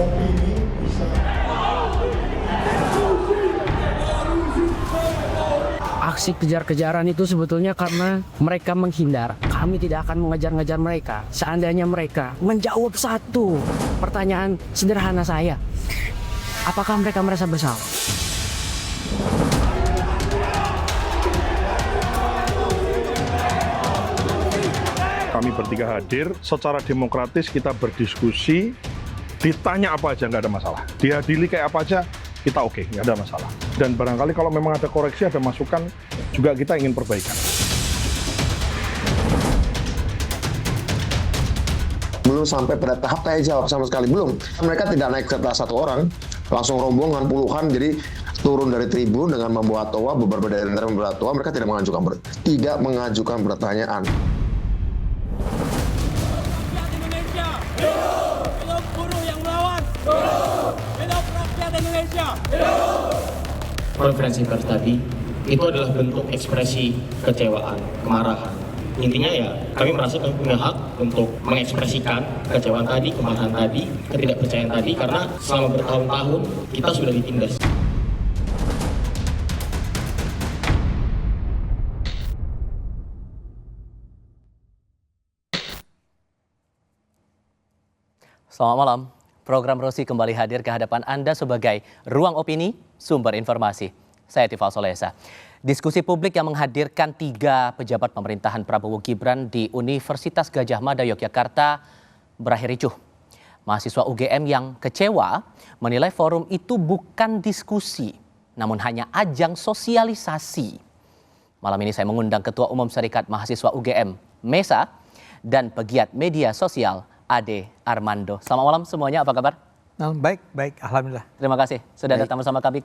opini bisa. Aksi kejar-kejaran itu sebetulnya karena mereka menghindar. Kami tidak akan mengejar-ngejar mereka. Seandainya mereka menjawab satu pertanyaan sederhana saya, apakah mereka merasa bersalah? Kami bertiga hadir, secara demokratis kita berdiskusi, ditanya apa aja nggak ada masalah. Dihadiri kayak apa aja, kita oke, nggak ada masalah. Dan barangkali kalau memang ada koreksi, ada masukan, juga kita ingin perbaikan. Belum sampai pada tahap tanya jawab sama sekali, belum. Mereka tidak naik setelah satu orang, langsung rombongan puluhan, jadi turun dari tribun dengan membawa toa, beberapa dari antara membawa toa, mereka tidak mengajukan pertanyaan. Hidup buruh yang melawan. Hidup rakyat Indonesia. Konferensi pers tadi itu adalah bentuk ekspresi kecewaan, kemarahan. Intinya ya kami merasa kami punya hak untuk mengekspresikan kecewaan tadi, kemarahan tadi, ketidakpercayaan tadi karena selama bertahun-tahun kita sudah ditindas. Selamat malam. Program Rosi kembali hadir ke hadapan Anda sebagai ruang opini, sumber informasi. Saya Tifal Solesa. Diskusi publik yang menghadirkan 3 pejabat pemerintahan Prabowo Gibran di Universitas Gadjah Mada, Yogyakarta berakhir ricuh. Mahasiswa UGM yang kecewa menilai forum itu bukan diskusi, namun hanya ajang sosialisasi. Malam ini saya mengundang Ketua Umum Serikat Mahasiswa UGM, MESA, dan pegiat media sosial, Ade Armando. Selamat malam semuanya, apa kabar? Baik, alhamdulillah. Terima kasih sudah datang bersama kami.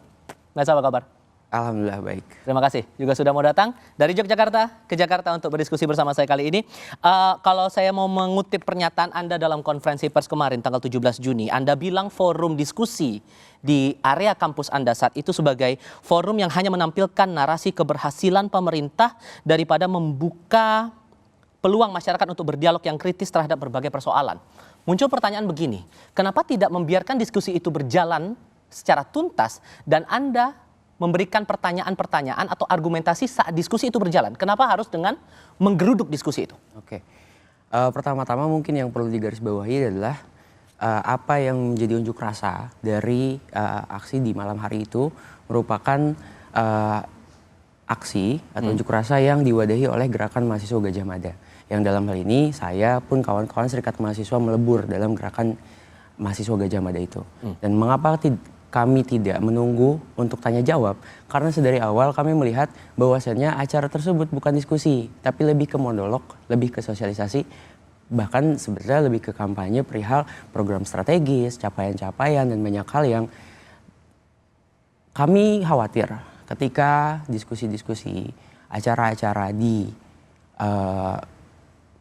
Mesa, apa kabar? Alhamdulillah baik. Terima kasih juga sudah mau datang dari Yogyakarta ke Jakarta untuk berdiskusi bersama saya kali ini. Kalau saya mau mengutip pernyataan Anda dalam konferensi pers kemarin tanggal 17 Juni, Anda bilang forum diskusi di area kampus Anda saat itu sebagai forum yang hanya menampilkan narasi keberhasilan pemerintah daripada membuka peluang masyarakat untuk berdialog yang kritis terhadap berbagai persoalan. Muncul pertanyaan begini, kenapa tidak membiarkan diskusi itu berjalan secara tuntas dan Anda memberikan pertanyaan-pertanyaan atau argumentasi saat diskusi itu berjalan? Kenapa harus dengan menggeruduk diskusi itu? Oke. Pertama-tama mungkin yang perlu digarisbawahi adalah apa yang menjadi unjuk rasa dari aksi di malam hari itu merupakan aksi atau unjuk rasa yang diwadahi oleh gerakan mahasiswa Gadjah Mada. Yang dalam hal ini saya pun kawan-kawan serikat mahasiswa melebur dalam gerakan mahasiswa Gadjah Mada itu. Dan mengapa kami tidak menunggu untuk tanya jawab? Karena sedari awal kami melihat bahwasannya acara tersebut bukan diskusi, tapi lebih ke monolog, lebih ke sosialisasi, bahkan sebenarnya lebih ke kampanye perihal program strategis, capaian-capaian dan banyak hal yang kami khawatir ketika diskusi-diskusi, acara-acara di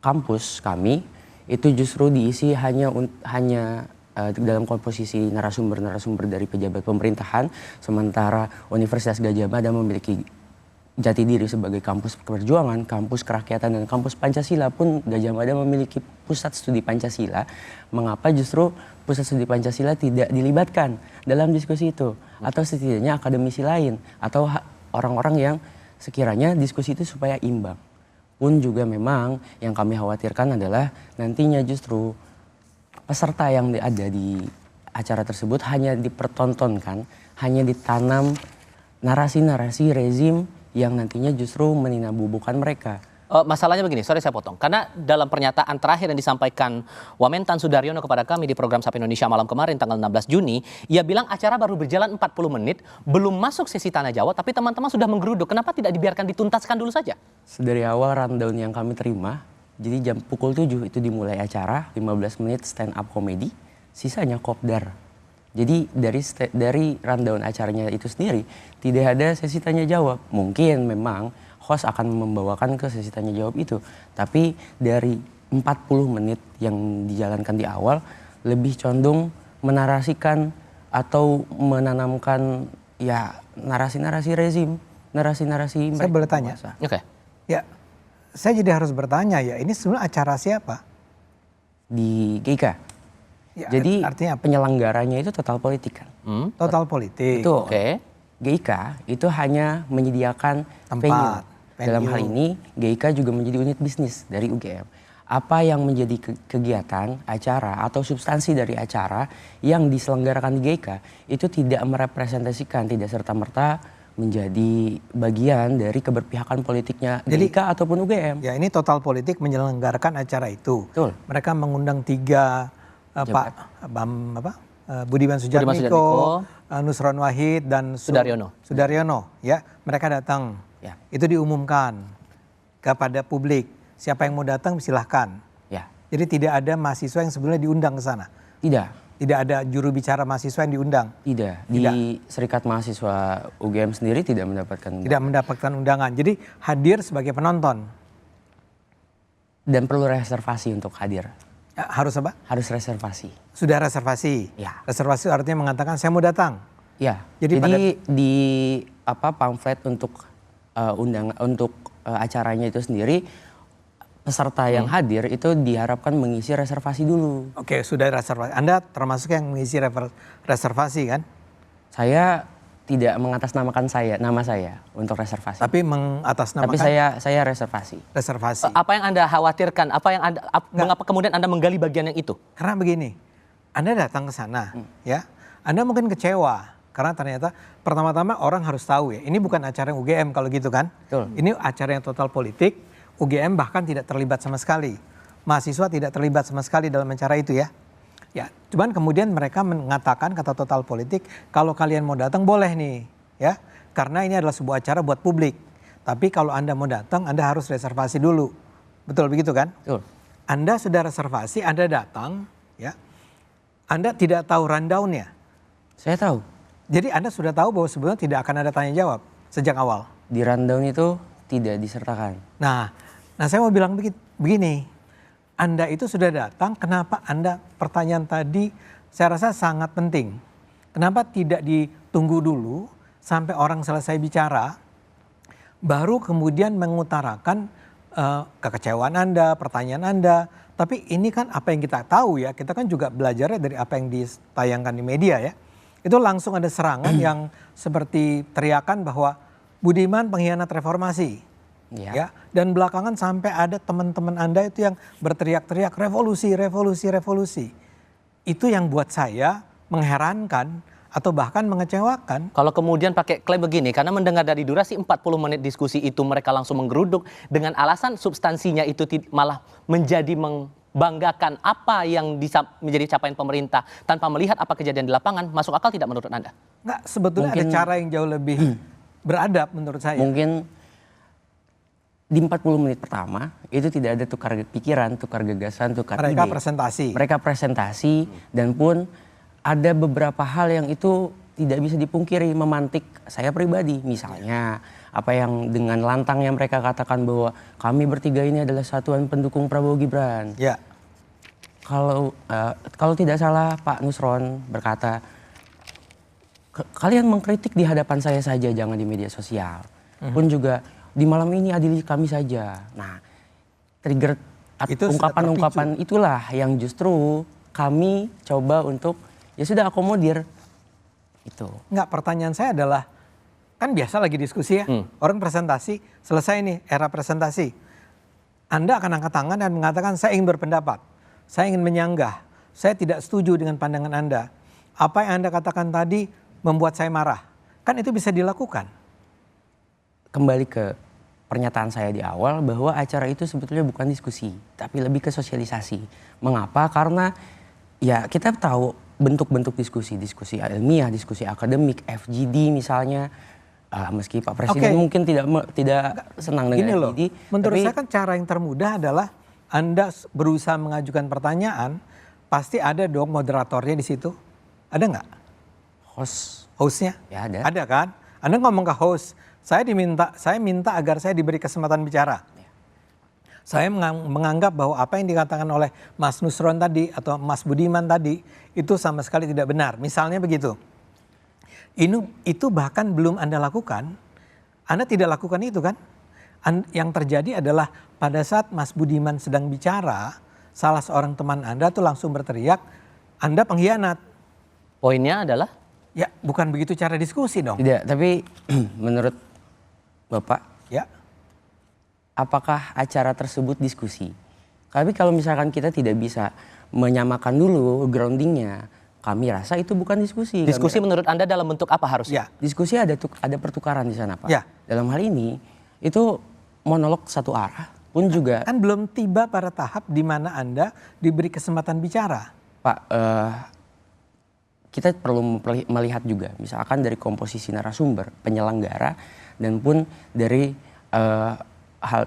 kampus kami itu justru diisi hanya dalam komposisi narasumber-narasumber dari pejabat pemerintahan, sementara Universitas Gadjah Mada memiliki jati diri sebagai kampus perjuangan, kampus kerakyatan, dan kampus Pancasila pun Gadjah Mada memiliki pusat studi Pancasila. Mengapa justru pusat studi Pancasila tidak dilibatkan dalam diskusi itu? Atau setidaknya akademisi lain, atau orang-orang yang sekiranya diskusi itu supaya imbang. Pun juga memang yang kami khawatirkan adalah nantinya justru peserta yang ada di acara tersebut hanya dipertontonkan, hanya ditanam narasi-narasi rezim yang nantinya justru meninabubukan mereka. Masalahnya begini, sorry saya potong. Karena dalam pernyataan terakhir yang disampaikan Wamentan Sudaryono kepada kami di program Sapa Indonesia Malam kemarin tanggal 16 Juni, ia bilang acara baru berjalan 40 menit, belum masuk sesi tanya jawab, tapi teman-teman sudah menggeruduk. Kenapa tidak dibiarkan dituntaskan dulu saja? Dari awal rundown yang kami terima, jadi jam pukul 7 itu dimulai acara, 15 menit stand up comedy, sisanya kopdar. Jadi dari rundown acaranya itu sendiri, tidak ada sesi tanya jawab. Mungkin memang host akan membawakan ke sesi tanya jawab itu. Tapi dari 40 menit yang dijalankan di awal, lebih condong menarasikan atau menanamkan ya narasi-narasi rezim, narasi-narasi mereka. Saya boleh tanya? Oke. Ya, saya jadi harus bertanya ya, ini sebenarnya acara siapa? Di GIKA. Ya, Jadi artinya apa? penyelenggaranya itu total politik kan. Total politik. Itu Oke. GIK itu hanya menyediakan Tempat, venue. Dalam venue. hal ini GIK juga menjadi unit bisnis dari UGM. Apa yang menjadi kegiatan, acara atau substansi dari acara yang diselenggarakan di GIK itu tidak merepresentasikan, tidak serta-merta menjadi bagian dari keberpihakan politiknya Jadi- GIK ataupun UGM. Ya, ini total politik menyelenggarakan acara itu. Betul. Mereka mengundang 3 Budiman Sujatmiko, Sujatmiko, Nusron Wahid dan Sudaryono. Ya, mereka datang. Ya. Itu diumumkan kepada publik. Siapa yang mau datang silahkan. Ya, Jadi tidak ada mahasiswa yang sebelumnya diundang ke sana. tidak. Tidak ada juru bicara mahasiswa yang diundang. Tidak. Di Serikat Mahasiswa UGM sendiri tidak mendapatkan Tidak mendapatkan undangan. Jadi hadir sebagai penonton. dan perlu reservasi untuk hadir. Harus apa? Harus reservasi. Sudah reservasi. Ya. Reservasi artinya mengatakan saya mau datang. Ya. Jadi Jadi di pamflet untuk acaranya itu sendiri peserta yang hadir itu diharapkan mengisi reservasi dulu. Oke, sudah reservasi. Anda termasuk yang mengisi reservasi kan? Saya tidak mengatasnamakan nama saya untuk reservasi. Tapi mengatasnamakan Tapi saya reservasi. reservasi. Apa yang Anda khawatirkan? Mengapa kemudian Anda menggali bagian yang itu? Karena begini, Anda datang ke sana, ya, Anda mungkin kecewa karena ternyata pertama-tama orang harus tahu ya, ini bukan acara yang UGM kalau gitu kan? Betul. Ini acara yang total politik, UGM bahkan tidak terlibat sama sekali, mahasiswa tidak terlibat sama sekali dalam acara itu ya. Ya, cuman kemudian mereka mengatakan kata total politik, kalau kalian mau datang boleh nih, ya, karena ini adalah sebuah acara buat publik. Tapi kalau Anda mau datang, Anda harus reservasi dulu, betul begitu kan? Betul. Anda sudah reservasi, Anda datang, ya, Anda tidak tahu rundown-nya. Saya tahu. Jadi Anda sudah tahu bahwa sebetulnya tidak akan ada tanya jawab sejak awal. Di rundown itu tidak disertakan. Nah saya mau bilang begini, Anda itu sudah datang, kenapa Anda pertanyaan tadi saya rasa sangat penting. Kenapa tidak ditunggu dulu sampai orang selesai bicara, baru kemudian mengutarakan kekecewaan Anda, pertanyaan Anda. Tapi ini kan apa yang kita tahu ya, kita kan juga belajarnya dari apa yang ditayangkan di media ya. Itu langsung ada serangan yang seperti teriakan bahwa Budiman pengkhianat reformasi. Ya, dan belakangan sampai ada teman-teman Anda itu yang berteriak-teriak revolusi, revolusi, revolusi. Itu yang buat saya mengherankan atau bahkan mengecewakan. Kalau kemudian pakai klaim begini, karena mendengar dari durasi 40 menit diskusi itu mereka langsung menggeruduk dengan alasan substansinya itu malah menjadi membanggakan apa yang menjadi capaian pemerintah tanpa melihat apa kejadian di lapangan, masuk akal tidak menurut Anda? Enggak, sebetulnya ada cara yang jauh lebih beradab menurut saya. Mungkin di 40 menit pertama itu tidak ada tukar pikiran, tukar gagasan, tukar ide. Mereka presentasi. Mereka presentasi dan pun ada beberapa hal yang itu tidak bisa dipungkiri memantik saya pribadi. Misalnya apa yang dengan lantangnya mereka katakan bahwa kami bertiga ini adalah satuan pendukung Prabowo Gibran. Ya. Kalau tidak salah Pak Nusron berkata, kalian mengkritik di hadapan saya saja, jangan di media sosial. Pun juga di malam ini adili kami saja. Nah, trigger Itu ungkapan-ungkapan itulah yang justru kami coba untuk ya sudah akomodir. Itu. Enggak, pertanyaan saya adalah, kan biasa lagi diskusi ya, orang presentasi, selesai nih era presentasi. Anda akan angkat tangan dan mengatakan saya ingin berpendapat, saya ingin menyanggah, saya tidak setuju dengan pandangan Anda. Apa yang Anda katakan tadi membuat saya marah. Kan itu bisa dilakukan. Kembali ke pernyataan saya di awal bahwa acara itu sebetulnya bukan diskusi, tapi lebih ke sosialisasi. Mengapa? Karena ya kita tahu bentuk-bentuk diskusi ilmiah, diskusi akademik, FGD misalnya. Meski Pak Presiden mungkin tidak senang dengan FGD. Menurut saya kan cara yang termudah adalah Anda berusaha mengajukan pertanyaan, pasti ada dong moderatornya di situ. Ada nggak? Hostnya? Ya ada. Ada kan? Anda ngomong ke host, saya minta agar saya diberi kesempatan bicara. Saya menganggap bahwa apa yang dikatakan oleh Mas Nusron tadi atau Mas Budiman tadi itu sama sekali tidak benar. Misalnya begitu. Itu bahkan belum Anda lakukan. Anda tidak lakukan itu kan? Yang terjadi adalah pada saat Mas Budiman sedang bicara, salah seorang teman Anda tuh langsung berteriak, Anda pengkhianat. Poinnya adalah Ya, bukan begitu cara diskusi dong. Tidak, tapi menurut Bapak, Ya, apakah acara tersebut diskusi? Tapi kalau misalkan kita tidak bisa menyamakan dulu groundingnya, kami rasa itu bukan diskusi. diskusi menurut Anda dalam bentuk apa harusnya? ya, Diskusi ada pertukaran di sana, Pak. Ya. Dalam hal ini itu monolog satu arah pun juga, kan belum tiba pada tahap di mana Anda diberi kesempatan bicara. Pak. Kita perlu melihat juga, misalkan dari komposisi narasumber, penyelenggara, dan pun dari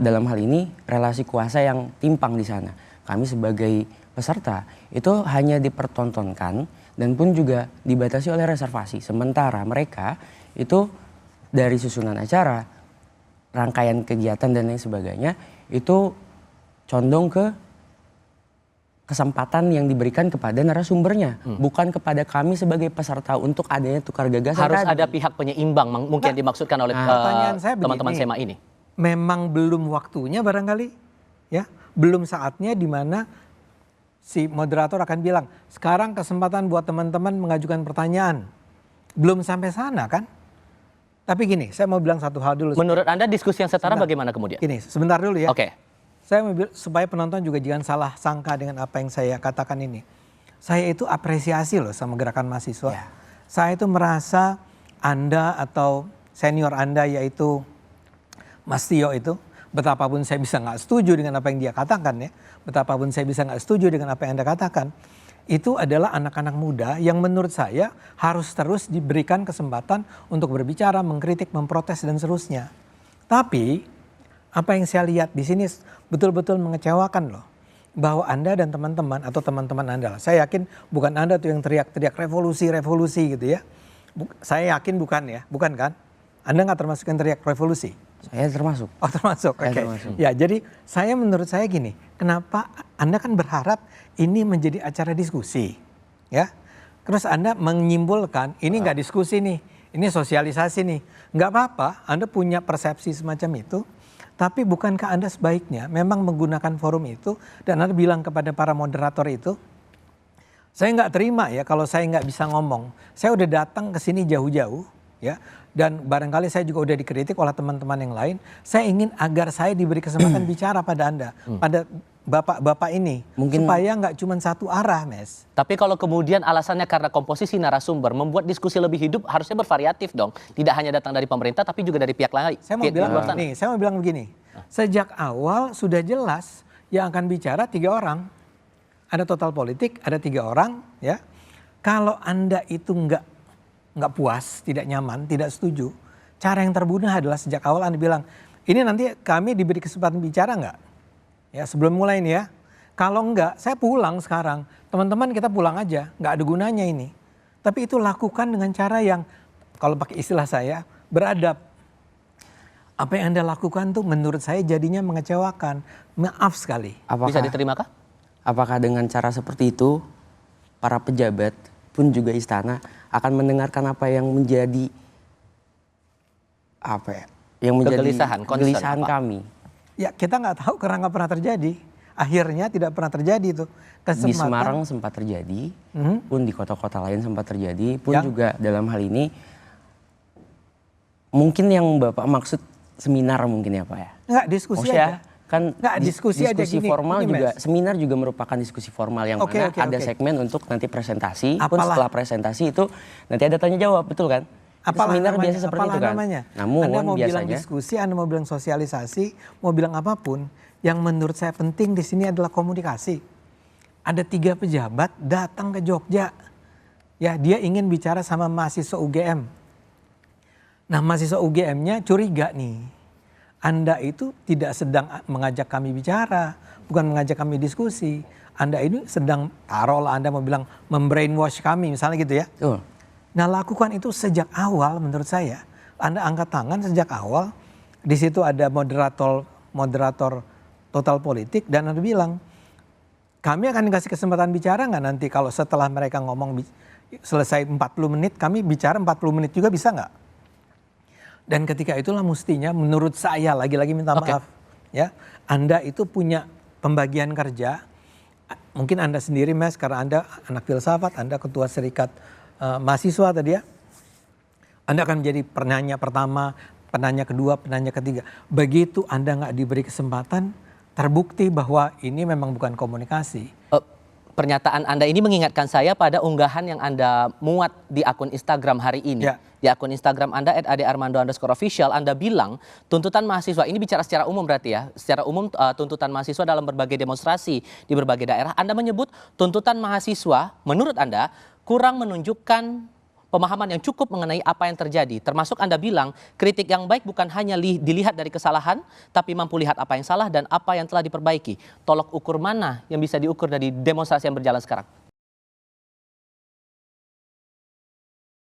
dalam hal ini relasi kuasa yang timpang di sana. Kami sebagai peserta itu hanya dipertontonkan dan pun juga dibatasi oleh reservasi. Sementara mereka itu dari susunan acara, rangkaian kegiatan dan lain sebagainya itu condong ke kesempatan yang diberikan kepada narasumbernya, bukan kepada kami sebagai peserta untuk adanya tukar gagasan. Harus tadi. ada pihak penyeimbang mungkin yang dimaksudkan oleh Pertanyaan saya teman-teman begini, SEMA ini. Memang belum waktunya barangkali, ya, belum saatnya di mana si moderator akan bilang, sekarang kesempatan buat teman-teman mengajukan pertanyaan. Belum sampai sana kan? Tapi gini, saya mau bilang satu hal dulu. Menurut Anda diskusi yang setara Sebentar. bagaimana kemudian? Gini, sebentar dulu ya. Oke. Saya mau bilang, supaya penonton juga jangan salah sangka dengan apa yang saya katakan ini. Saya itu apresiasi loh sama gerakan mahasiswa. Ya. Saya itu merasa Anda atau senior Anda yaitu Mas Tio itu, betapapun saya bisa nggak setuju dengan apa yang dia katakan ya, betapapun saya bisa nggak setuju dengan apa yang Anda katakan, itu adalah anak-anak muda yang menurut saya harus terus diberikan kesempatan untuk berbicara, mengkritik, memprotes dan seterusnya. Tapi apa yang saya lihat di sini betul-betul mengecewakan loh. Bahwa Anda dan teman-teman atau teman-teman Anda lah. Saya yakin bukan Anda tuh yang teriak-teriak revolusi gitu ya. Saya yakin bukan ya, bukan kan? Anda nggak termasuk yang teriak revolusi? Saya termasuk. Oh termasuk, oke. termasuk. Ya jadi menurut saya gini, kenapa Anda kan berharap ini menjadi acara diskusi, ya? Terus Anda menyimpulkan ini nggak diskusi nih, ini sosialisasi nih. Nggak apa-apa, Anda punya persepsi semacam itu. Tapi bukankah Anda sebaiknya memang menggunakan forum itu dan Anda bilang kepada para moderator itu, saya nggak terima ya kalau saya nggak bisa ngomong. Saya udah datang ke sini jauh-jauh ya, dan barangkali saya juga udah dikritik oleh teman-teman yang lain. Saya ingin agar saya diberi kesempatan bicara pada Anda, pada bapak-bapak ini, supaya nggak cuma satu arah, Mes. Tapi kalau kemudian alasannya karena komposisi narasumber membuat diskusi lebih hidup, harusnya bervariatif dong. Tidak hanya datang dari pemerintah, tapi juga dari pihak lain. Saya mau bilang begini, sejak awal sudah jelas yang akan bicara 3 orang. Ada total politik, ada 3 orang, ya. Kalau Anda itu nggak puas, tidak nyaman, tidak setuju, cara yang termudah adalah sejak awal Anda bilang, ini nanti kami diberi kesempatan bicara nggak? Ya sebelum mulai nih ya. Kalau enggak, saya pulang sekarang. Teman-teman kita pulang aja, nggak ada gunanya ini. Tapi itu lakukan dengan cara yang, kalau pakai istilah saya, beradab. Apa yang Anda lakukan tuh menurut saya jadinya mengecewakan. Maaf sekali. Bisa diterima kah? Apakah dengan cara seperti itu para pejabat pun juga istana akan mendengarkan apa yang menjadi kegelisahan kami? Ya kita nggak tahu karena nggak pernah terjadi. Akhirnya tidak pernah terjadi itu. Di Semarang sempat terjadi, pun di kota-kota lain sempat terjadi, pun juga dalam hal ini mungkin yang Bapak maksud seminar mungkin ya Pak ya? Enggak, diskusi aja. Kan diskusi aja gini, formal gini, juga, Mas. seminar juga merupakan diskusi formal yang mana ada segmen untuk nanti presentasi, pun setelah presentasi itu nanti ada tanya jawab, betul kan? Seminar biasa seperti itu kan. Namun Anda mau biasanya bilang diskusi, Anda mau bilang sosialisasi, mau bilang apapun, yang menurut saya penting di sini adalah komunikasi. Ada 3 pejabat datang ke Jogja. Ya, dia ingin bicara sama mahasiswa UGM. Nah, mahasiswa UGM-nya curiga nih. Anda itu tidak sedang mengajak kami bicara, bukan mengajak kami diskusi. Anda ini sedang, taruhlah Anda mau bilang membrainwash kami misalnya gitu ya. Nah, lakukan itu sejak awal menurut saya. Anda angkat tangan sejak awal. Di situ ada moderator total politik dan Anda bilang, kami akan dikasih kesempatan bicara nggak nanti kalau setelah mereka ngomong selesai 40 menit, kami bicara 40 menit juga bisa nggak? Dan ketika itulah mestinya menurut saya, lagi-lagi minta maaf, ya, Anda itu punya pembagian kerja mungkin Anda sendiri Mas, karena Anda anak filsafat, Anda ketua serikat mahasiswa tadi ya. Anda akan menjadi penanya pertama, penanya kedua, penanya ketiga. Begitu Anda nggak diberi kesempatan, terbukti bahwa ini memang bukan komunikasi. Pernyataan Anda ini mengingatkan saya pada unggahan yang Anda muat di akun Instagram hari ini. Ya. Di akun Instagram Anda @adarmando_official, Anda bilang tuntutan mahasiswa, ini bicara secara umum berarti ya, secara umum tuntutan mahasiswa dalam berbagai demonstrasi di berbagai daerah. Anda menyebut tuntutan mahasiswa menurut Anda kurang menunjukkan pemahaman yang cukup mengenai apa yang terjadi. Termasuk Anda bilang kritik yang baik bukan hanya dilihat dari kesalahan, tapi mampu lihat apa yang salah dan apa yang telah diperbaiki. Tolok ukur mana yang bisa diukur dari demonstrasi yang berjalan sekarang?